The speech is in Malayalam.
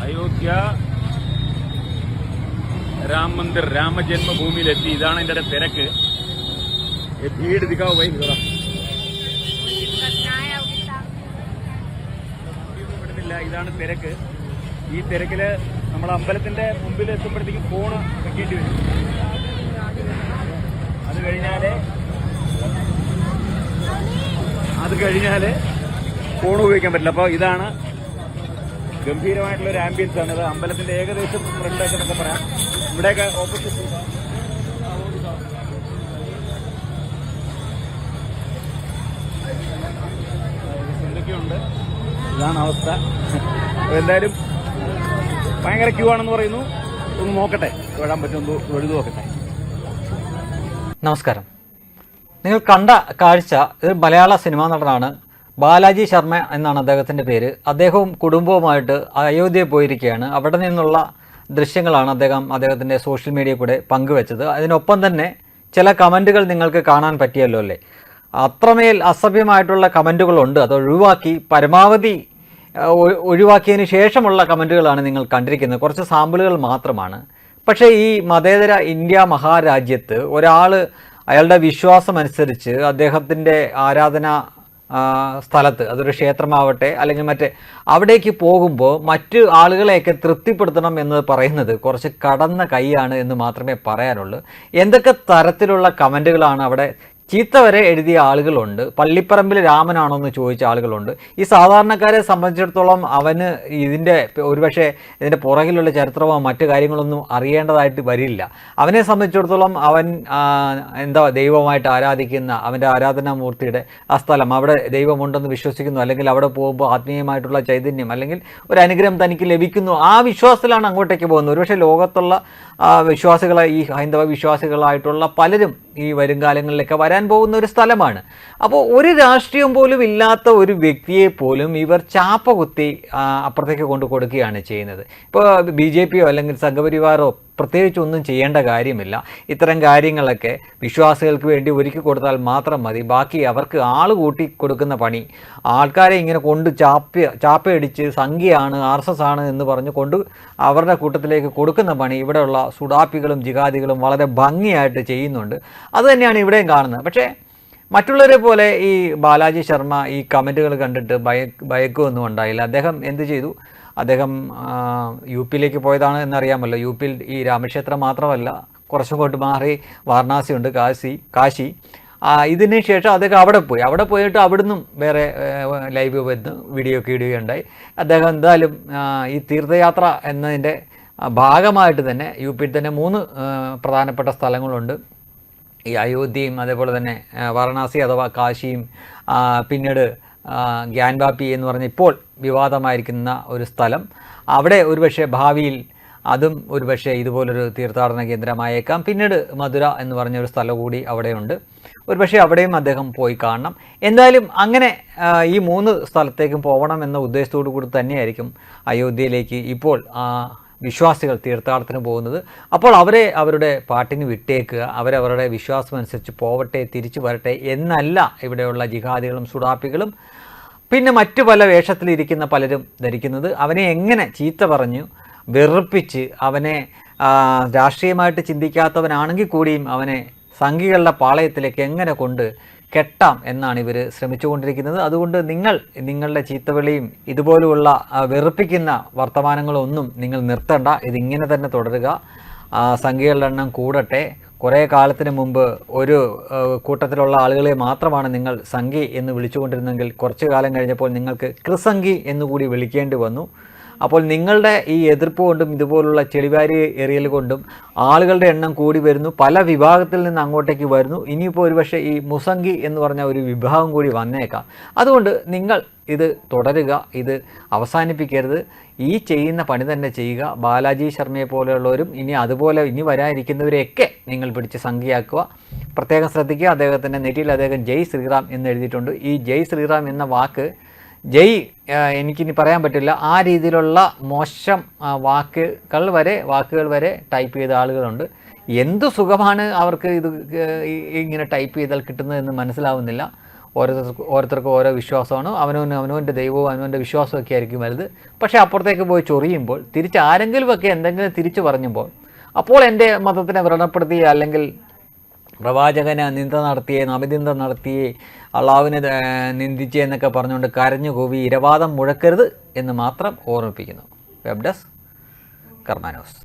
अयोध्या राम मंदिर राम जन्मभूमिയിലെത്തി. ഇതാണ് ഇതിന്റെ തിരക്ക്. ये भीड़ दिखाओ भाई जरा. ഇതാണ് തിരക്ക്. ഈ തിരക്കില് നമ്മൾ അമ്പലത്തിന്റെ മുമ്പിൽ എത്തുമ്പോഴത്തേക്ക് ഫോണ് വെക്കേണ്ടി വരും. അത് കഴിഞ്ഞാല് ഫോൺ ഉപയോഗിക്കാൻ പറ്റില്ല. അപ്പോൾ ഇതാണ് ഗംഭീരമായിട്ടുള്ള ഒരു ആംബിയൻസ് ആണ്. ഇത് അമ്പലത്തിന്റെ ഏകദേശം ഫ്രണ്ടായിട്ട് എന്നൊക്കെ പറയാം. ഇവിടെയൊക്കെ ഓപ്പോസിറ്റ് എന്തൊക്കെയുണ്ട്. ഇതാണ് അവസ്ഥ. എന്തായാലും ഭയങ്കര ക്യൂ ആണെന്ന് പറയുന്നു. ഒന്ന് നോക്കട്ടെ, തൊഴാൻ പറ്റുമെന്ന് തൊഴുതു നോക്കട്ടെ. നമസ്കാരം. നിങ്ങൾ കണ്ട കാഴ്ച ഒരു മലയാള സിനിമാ നടനാണ്. ബാലാജി ശർമ്മ എന്നാണ് അദ്ദേഹത്തിൻ്റെ പേര്. അദ്ദേഹവും കുടുംബവുമായിട്ട് അയോധ്യയിൽ പോയിരിക്കുകയാണ്. അവിടെ നിന്നുള്ള ദൃശ്യങ്ങളാണ് അദ്ദേഹത്തിൻ്റെ സോഷ്യൽ മീഡിയയിൽ കൂടെ പങ്കുവെച്ചത്. അതിനൊപ്പം തന്നെ ചില കമൻറ്റുകൾ നിങ്ങൾക്ക് കാണാൻ പറ്റിയല്ലോ അല്ലേ. അത്രമേൽ അസഭ്യമായിട്ടുള്ള കമൻറ്റുകളുണ്ട്. അത് പരമാവധി ഒഴിവാക്കിയതിന് ശേഷമുള്ള കമൻറ്റുകളാണ് നിങ്ങൾ കണ്ടിരിക്കുന്നത്. കുറച്ച് സാമ്പിളുകൾ മാത്രമാണ്. പക്ഷേ ഈ മതേതര ഇന്ത്യ മഹാരാജ്യത്ത് ഒരാൾ അയാളുടെ വിശ്വാസമനുസരിച്ച് അദ്ദേഹത്തിൻ്റെ ആരാധനാ സ്ഥലത്ത്, അതൊരു ക്ഷേത്രമാവട്ടെ അല്ലെങ്കിൽ അവിടേക്ക് പോകുമ്പോൾ മറ്റ് ആളുകളെയൊക്കെ തൃപ്തിപ്പെടുത്തണം എന്ന് പറയുന്നത് കുറച്ച് കടന്ന കൈയാണ് എന്ന് മാത്രമേ പറയാനുള്ളൂ. എന്തൊക്കെ തരത്തിലുള്ള കമൻറ്റുകളാണ് അവിടെ. ചീത്ത വരെ എഴുതിയ ആളുകളുണ്ട്. പള്ളിപ്പറമ്പിൽ രാമനാണോ എന്ന് ചോദിച്ച ആളുകളുണ്ട്. ഈ സാധാരണക്കാരെ സംബന്ധിച്ചിടത്തോളം അവന് ഒരുപക്ഷെ ഇതിൻ്റെ പുറകിലുള്ള ചരിത്രമോ മറ്റു കാര്യങ്ങളൊന്നും അറിയേണ്ടതായിട്ട് വരില്ല. അവനെ സംബന്ധിച്ചിടത്തോളം അവൻ ദൈവമായിട്ട് ആരാധിക്കുന്ന അവൻ്റെ ആരാധനാമൂർത്തിയുടെ ആ സ്ഥലം, അവിടെ ദൈവമുണ്ടെന്ന് വിശ്വസിക്കുന്നു, അല്ലെങ്കിൽ അവിടെ പോകുമ്പോൾ ആത്മീയമായിട്ടുള്ള ചൈതന്യം അല്ലെങ്കിൽ ഒരു അനുഗ്രഹം തനിക്ക് ലഭിക്കുന്നു, ആ വിശ്വാസത്തിലാണ് അങ്ങോട്ടേക്ക് പോകുന്നത്. ഒരുപക്ഷെ ലോകത്തുള്ള ഈ ഹൈന്ദവ വിശ്വാസികളായിട്ടുള്ള പലരും ഈ വരും കാലങ്ങളിലൊക്കെ വരാൻ പോകുന്ന ഒരു സ്ഥലമാണ്. അപ്പോൾ ഒരു രാഷ്ട്രീയം പോലും ഇല്ലാത്ത ഒരു വ്യക്തിയെ പോലും ഇവർ ചാപ്പ കുത്തി അപ്പുറത്തേക്ക് കൊണ്ടു കൊടുക്കുകയാണ് ചെയ്യുന്നത്. ഇപ്പോൾ BJPയോ അല്ലെങ്കിൽ സംഘപരിവാരോ പ്രത്യേകിച്ച് ഒന്നും ചെയ്യേണ്ട കാര്യമില്ല. ഇത്തരം കാര്യങ്ങളൊക്കെ വിശ്വാസികൾക്ക് വേണ്ടി ഒരുക്കി കൊടുത്താൽ മാത്രം മതി. ബാക്കി അവർക്ക് ആൾ കൂട്ടി കൊടുക്കുന്ന പണി, ആൾക്കാരെ ഇങ്ങനെ ചാപ്പയടിച്ച് സംഖ്യയാണ് RSS ആണ് എന്ന് പറഞ്ഞ് അവരുടെ കൂട്ടത്തിലേക്ക് കൊടുക്കുന്ന പണി ഇവിടെയുള്ള സുഡാപ്പികളും ജിഹാദികളും വളരെ ഭംഗിയായിട്ട് ചെയ്യുന്നുണ്ട്. അതുതന്നെയാണ് ഇവിടെയും കാണുന്നത്. പക്ഷേ മറ്റുള്ളവരെ പോലെ ഈ ബാലാജി ശർമ്മ ഈ കമൻറ്റുകൾ കണ്ടിട്ട് ഭയക്കുകയൊന്നും ഉണ്ടായില്ല. അദ്ദേഹം എന്ത് ചെയ്തു? അദ്ദേഹം UPയിലേക്ക് പോയതാണ് എന്നറിയാമല്ലോ. UPയിൽ ഈ രാമക്ഷേത്രം മാത്രമല്ല, കുറച്ചും കൊണ്ട് മാറി വാരണാസിയുണ്ട്, കാശി. ഇതിന് ശേഷം അദ്ദേഹം അവിടെ പോയിട്ട് അവിടുന്നും വേറെ ലൈവ് വന്ന് വീഡിയോ ഒക്കെ ഇടുകയുണ്ടായി. അദ്ദേഹം എന്തായാലും ഈ തീർത്ഥയാത്ര എന്നതിൻ്റെ ഭാഗമായിട്ട് തന്നെ UPയിൽ തന്നെ 3 പ്രധാനപ്പെട്ട സ്ഥലങ്ങളുണ്ട്. ഈ അയോധ്യയും അതേപോലെ തന്നെ വാരണാസി അഥവാ കാശിയും പിന്നീട് ഗ്യാൻവാപ്പി എന്ന് പറഞ്ഞ ഇപ്പോൾ വിവാദമായിരിക്കുന്ന ഒരു സ്ഥലം. അവിടെ ഒരുപക്ഷെ ഭാവിയിൽ അതും ഒരുപക്ഷെ ഇതുപോലൊരു തീർത്ഥാടന കേന്ദ്രമായേക്കാം. പിന്നീട് മധുര എന്ന് പറഞ്ഞൊരു സ്ഥലം കൂടി അവിടെയുണ്ട്. ഒരുപക്ഷെ അവിടെയും അദ്ദേഹം പോയി കാണണം. എന്തായാലും അങ്ങനെ ഈ 3 സ്ഥലത്തേക്കും പോകണം എന്ന ഉദ്ദേശത്തോടു കൂടി തന്നെയായിരിക്കും അയോധ്യയിലേക്ക് ഇപ്പോൾ വിശ്വാസികൾ തീർത്ഥാടനത്തിന് പോകുന്നത്. അപ്പോൾ അവരെ അവരുടെ പാട്ടിന് വിട്ടേക്കുക, അവരവരുടെ വിശ്വാസമനുസരിച്ച് പോവട്ടെ, തിരിച്ചു വരട്ടെ എന്നല്ല ഇവിടെയുള്ള ജിഹാദികളും സുഡാപ്പികളും പിന്നെ മറ്റു പല വേഷത്തിലിരിക്കുന്ന പലരും ധരിക്കുന്നത്. അവനെ എങ്ങനെ ചീത്ത പറഞ്ഞു വെറുപ്പിച്ച് അവനെ രാഷ്ട്രീയമായിട്ട് ചിന്തിക്കാത്തവനാണെങ്കിൽ കൂടിയും അവനെ സംഘികളുടെ പാളയത്തിലേക്ക് എങ്ങനെ കൊണ്ട് കെട്ടാം എന്നാണ് ഇവർ ശ്രമിച്ചുകൊണ്ടിരിക്കുന്നത്. അതുകൊണ്ട് നിങ്ങളുടെ ചീത്തവിളിയും ഇതുപോലുള്ള വെറുപ്പിക്കുന്ന വർത്തമാനങ്ങളൊന്നും നിങ്ങൾ നിർത്തണ്ട. ഇതിങ്ങനെ തന്നെ തുടരുക. സംഖ്യകളുടെ എണ്ണം കൂടട്ടെ. കുറേ കാലത്തിന് മുമ്പ് ഒരു കൂട്ടത്തിലുള്ള ആളുകളെ മാത്രമാണ് നിങ്ങൾ സംഖ്യ എന്ന് വിളിച്ചുകൊണ്ടിരുന്നെങ്കിൽ കുറച്ചു കാലം കഴിഞ്ഞപ്പോൾ നിങ്ങൾക്ക് കൃസംഖി എന്നുകൂടി വിളിക്കേണ്ടി വന്നു. അപ്പോൾ നിങ്ങളുടെ ഈ എതിർപ്പ് കൊണ്ടും ഇതുപോലുള്ള ചെളിവാരി എറിയൽ കൊണ്ടും ആളുകളുടെ എണ്ണം കൂടി വരുന്നു. പല വിഭാഗത്തിൽ നിന്ന് അങ്ങോട്ടേക്ക് വരുന്നു. ഇനിയിപ്പോൾ ഒരുപക്ഷെ ഈ മുസംഗി എന്ന് പറഞ്ഞ ഒരു വിഭാഗം കൂടി വന്നേക്കാം. അതുകൊണ്ട് നിങ്ങൾ ഇത് തുടരുക, ഇത് അവസാനിപ്പിക്കരുത്. ഈ ചെയ്യുന്ന പണി തന്നെ ചെയ്യുക. ബാലാജി ശർമ്മയെ പോലെയുള്ളവരും ഇനി വരാനിരിക്കുന്നവരെയൊക്കെ നിങ്ങൾ പിടിച്ച് സംഖ്യയാക്കുക. പ്രത്യേകം ശ്രദ്ധിക്കുക. അദ്ദേഹത്തിൻ്റെ നെറ്റിയിൽ അദ്ദേഹം ജയ് ശ്രീറാം എന്ന് എഴുതിയിട്ടുണ്ട്. ഈ ജയ് ശ്രീറാം എന്ന വാക്ക് എനിക്കിനി പറയാൻ പറ്റില്ല. ആ രീതിയിലുള്ള മോശം വാക്കുകൾ വരെ ടൈപ്പ് ചെയ്ത ആളുകളുണ്ട്. എന്തു സുഖമാണ് അവർക്ക് ഇത് ഇങ്ങനെ ടൈപ്പ് ചെയ്താൽ കിട്ടുന്നതെന്ന് മനസ്സിലാവുന്നില്ല. ഓരോരുത്തർക്കും ഓരോ വിശ്വാസമാണ്. അവനവൻ്റെ ദൈവവും അവനവൻ്റെ വിശ്വാസമൊക്കെ ആയിരിക്കും വലുത്. പക്ഷേ അപ്പുറത്തേക്ക് പോയി ചൊറിയുമ്പോൾ ആരെങ്കിലുമൊക്കെ എന്തെങ്കിലും തിരിച്ചു പറഞ്ഞപ്പോൾ അപ്പോൾ എൻ്റെ മതത്തിനെ വ്രണപ്പെടുത്തി അല്ലെങ്കിൽ പ്രവാചകനെ നിന്ദ നടത്തിയേ, നബിനിന്ദ നടത്തിയേ, അള്ളാഹുവിനെ നിന്ദിച്ചേ എന്നൊക്കെ പറഞ്ഞുകൊണ്ട് കരഞ്ഞു കൂവി ഇരവാദം മുഴക്കരുത് എന്ന് മാത്രം ഓർമ്മിപ്പിക്കുന്നു. വെബ് ഡെസ്ക് കർമ്മ ന്യൂസ്.